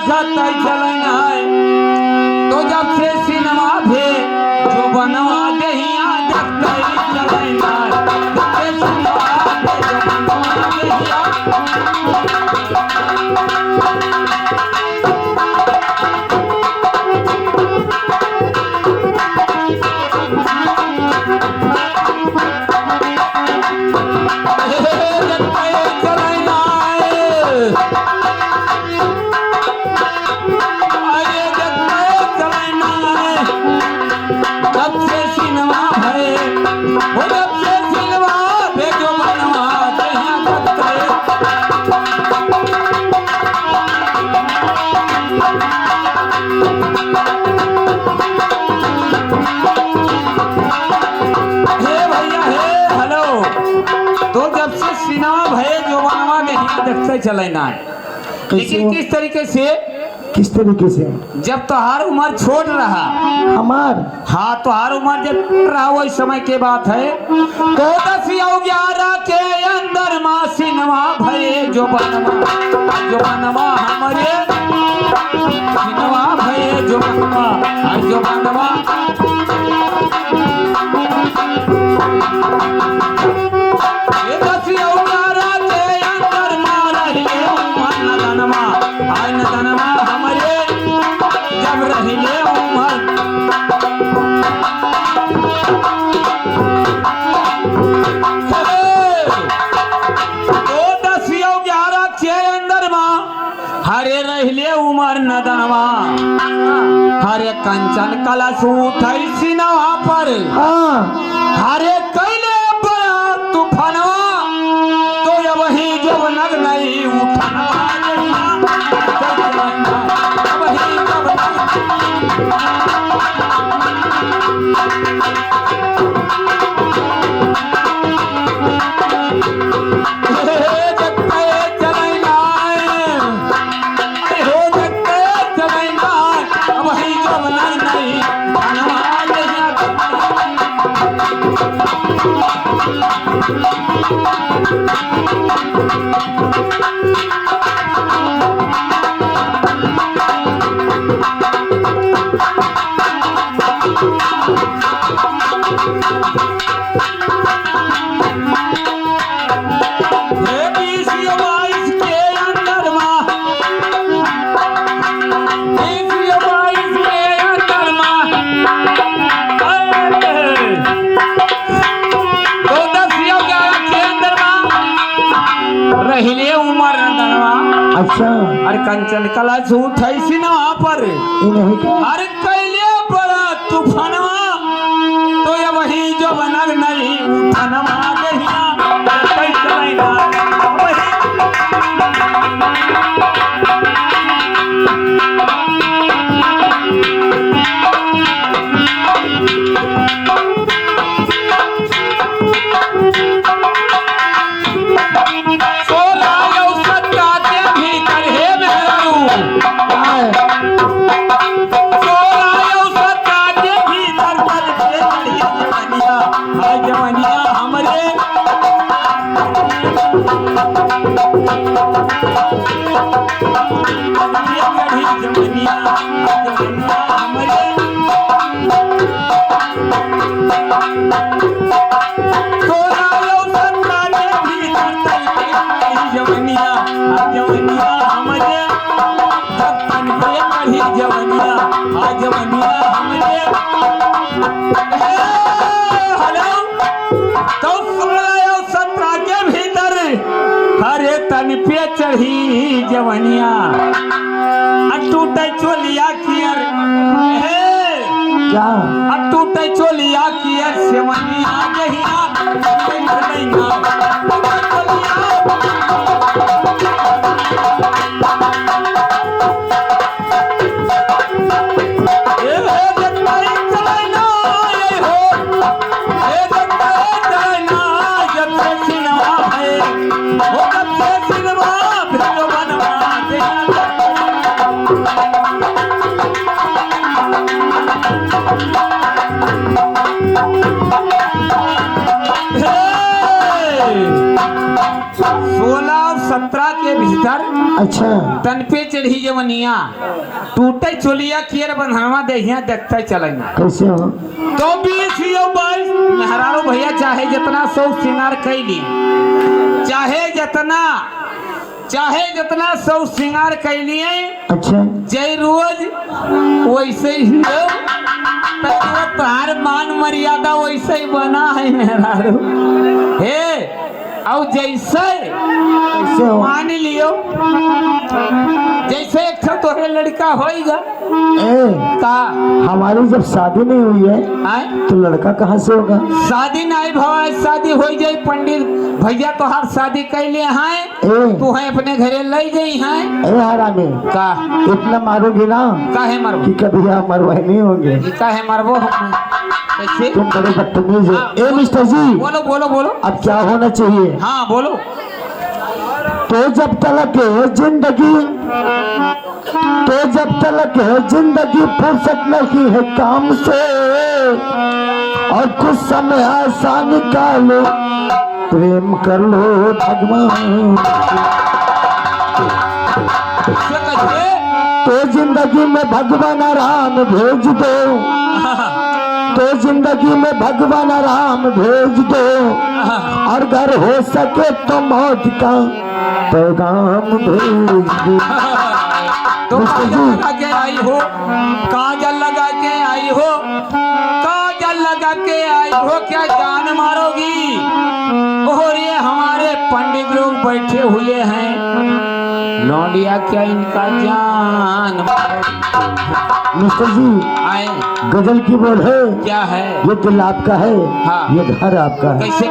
देखता चलना है तो जब से सिनेमा भे जो बनवा दहिया देखता चलना है जब से सिनेमा भे जो बनवा दहिया चलना है लेकिन किस तरीके से जब तो हर उम्र छोड़ रहा हमार हाँ तो हर उम्र जब रहा वही समय के बात है तो 10 या 11 के अंदर माँ सिनेमा भये जो बनवा हमारे सिनेमा भये जो बनवा हरे रहले उमर नदनवा हरे कंचन कलश उठै सिनवा पर हरे कैले बड़ा तूफानवा तो ये वही जो नग नहीं उठनवा वही जब अरे कंचन कला झूठ है सिनेमा पर अरे कैले बड़ा तूफानवा तो ये वही जो बनग नहीं उठनवा दहिया तन पे चढ़ी जवनिया टूटे चोलिया कियर टूटे चोलिया कियर सेवनिया दहिया धर अच्छा तन पे चढ़ी जवनिया टूटे चोलिया केर बंधनवा देहिया देखते चलेंगे कैसे हो? तो 20 या 22 मेहरारू भैया चाहे जितना शौक श्रृंगार कैली चाहे जितना शौक श्रृंगार कैलिए अच्छा जय रोज वैसे ही हो तार मान मर्यादा वैसे ही बना है मेहरारू हे और जैसे कैसे हो? मान लियो जैसे एक तोहरे लड़का होएगा ए का हमारी जब शादी नहीं हुई है आए तो लड़का कहाँ से होगा? शादी नहीं भवा शादी हो जाए पंडित भैया तो हर शादी कैले हैं ए तू है अपने घरे ले गई हैं ए हरामी का इतना मारोगी ना काहे मरबो कि कभी आप मरवाए नहीं होंगे। काहे मरबो हम कैसे तुम बड़े बदतमीज हो। ए मिस्टर जी बोलो बोलो बोलो अब क्या होना चाहिए? हाँ बोलो तो जब तलक है जिंदगी फुर्सत नहीं है काम से और कुछ समय आसान निकालो प्रेम कर लो भगवान तो जिंदगी में भगवान आराम भेज दो और अगर हो सके तो मौत का पैगाम भेज दो। तो काजल लगा के आई हो क्या जान मारोगी और ये हमारे पंडित लोग बैठे हुए हैं लौंडिया क्या इनका जान मिस्टर जी आए गजल की बोल है क्या है ये दिल आपका है हाँ। ये घर आपका है। कैसे